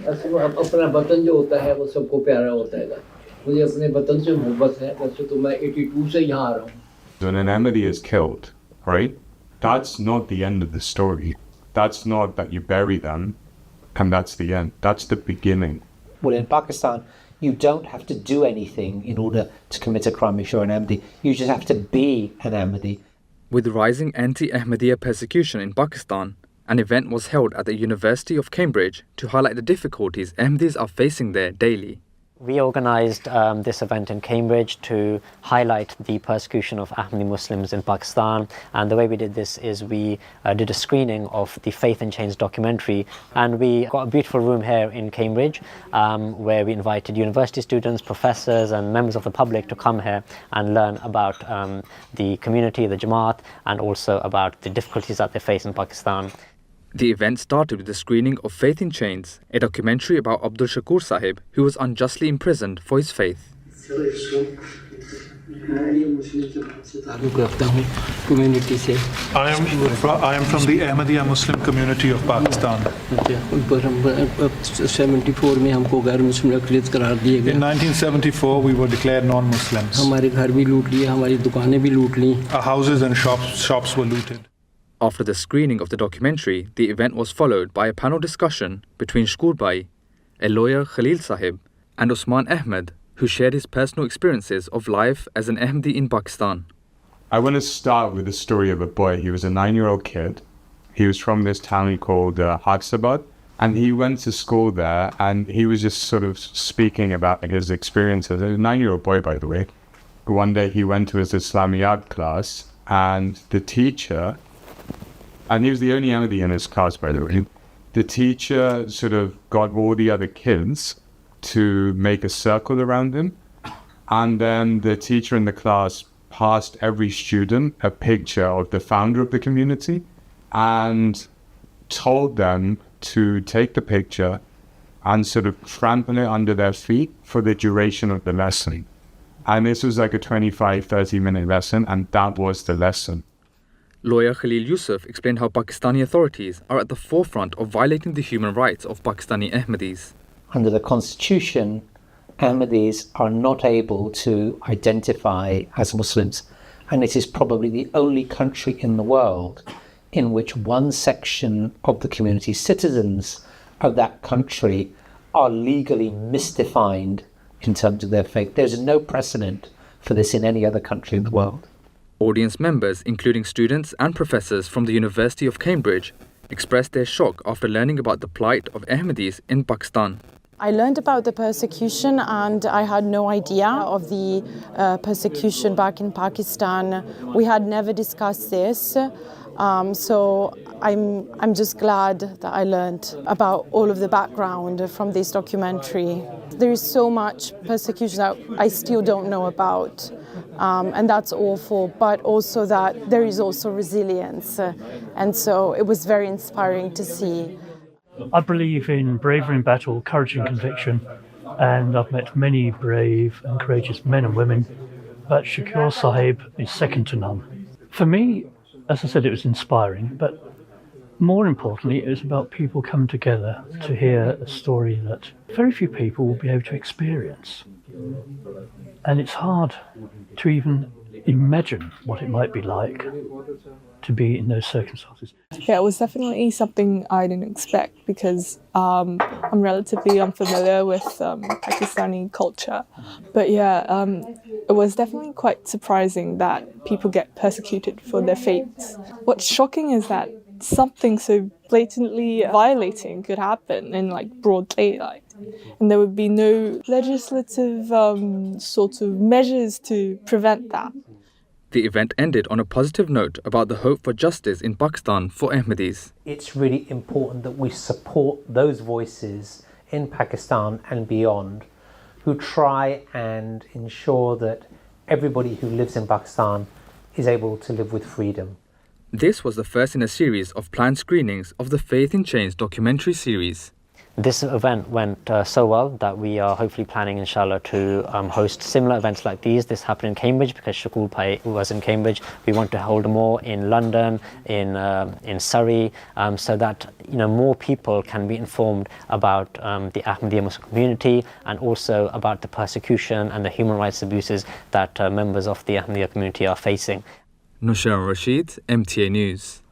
ऐसे वो अपना वतन जो होता है वो सबको प्यारा होता है। मुझे अपने वतन से मोहब्बत है। वैसे तो मैं 82 से यहाँ आ रहा हूँ। When an Ahmadi is killed, right? That's not the end of the story. That's not that you bury them and that's the end. That's the beginning. Well, in Pakistan, you don't have to do anything in order to commit a crime if you're an Ahmadi. You just have to be an Ahmadi. With rising anti-Ahmadiyya persecution in Pakistan, an event was held at the University of Cambridge to highlight the difficulties Ahmadis are facing there daily. We organised this event in Cambridge to highlight the persecution of Ahmadi Muslims in Pakistan, and the way we did this is we did a screening of the Faith in Chains documentary, and we got a beautiful room here in Cambridge where we invited university students, professors and members of the public to come here and learn about the community, the Jamaat, and also about the difficulties that they face in Pakistan. The event started with the screening of Faith in Chains, a documentary about Abdul Shakur Sahib, who was unjustly imprisoned for his faith. I am from the Ahmadiyya Muslim Community of Pakistan. In 1974, we were declared non-Muslims. Our houses and shops were looted. After the screening of the documentary, the event was followed by a panel discussion between Shkur Bhai, a lawyer Khalil Sahib, and Usman Ahmad, who shared his personal experiences of life as an Ahmadi in Pakistan. I want to start with the story of a boy. He was a 9-year-old kid. He was from this town called Hyderabad, and he went to school there, and he was just sort of speaking about his experiences. He was a 9-year-old boy, by the way. One day he went to his Islamiyat class, and the teacher, and he was the only Ahmadi in his class, by the way. The teacher sort of got all the other kids to make a circle around him. And then the teacher in the class passed every student a picture of the founder of the community and told them to take the picture and sort of trample it under their feet for the duration of the lesson. And this was like a 25-30 minute lesson, and that was the lesson. Lawyer Khalil Yusuf explained how Pakistani authorities are at the forefront of violating the human rights of Pakistani Ahmadis. Under the constitution, Ahmadis are not able to identify as Muslims, and it is probably the only country in the world in which one section of the community, citizens of that country, are legally misdefined in terms of their faith. There's no precedent for this in any other country in the world. Audience members, including students and professors from the University of Cambridge, expressed their shock after learning about the plight of Ahmadis in Pakistan. I learned about the persecution and I had no idea of the persecution back in Pakistan. We had never discussed this, so I'm just glad that I learned about all of the background from this documentary. There is so much persecution that I still don't know about, and that's awful, but also that there is also resilience, and so it was very inspiring to see. I believe in bravery in battle, courage in conviction, and I've met many brave and courageous men and women, but Shakur Sahib is second to none. For me, as I said, it was inspiring, but more importantly, it was about people coming together to hear a story that very few people will be able to experience. And it's hard to even imagine what it might be like to be in those circumstances. Yeah, it was definitely something I didn't expect because I'm relatively unfamiliar with Pakistani culture. But yeah, it was definitely quite surprising that people get persecuted for their faiths. What's shocking is that something so blatantly violating could happen in like broad daylight, and there would be no legislative sort of measures to prevent that. The event ended on a positive note about the hope for justice in Pakistan for Ahmadis. It's really important that we support those voices in Pakistan and beyond who try and ensure that everybody who lives in Pakistan is able to live with freedom. This was the first in a series of planned screenings of the Faith in Chains documentary series. This event went so well that we are hopefully planning, inshallah, to host similar events like these. This happened in Cambridge because Shukul Bhai was in Cambridge. We want to hold more in London, in Surrey, so that more people can be informed about the Ahmadiyya Muslim community and also about the persecution and the human rights abuses that members of the Ahmadiyya community are facing. Nushair Rashid, MTA News.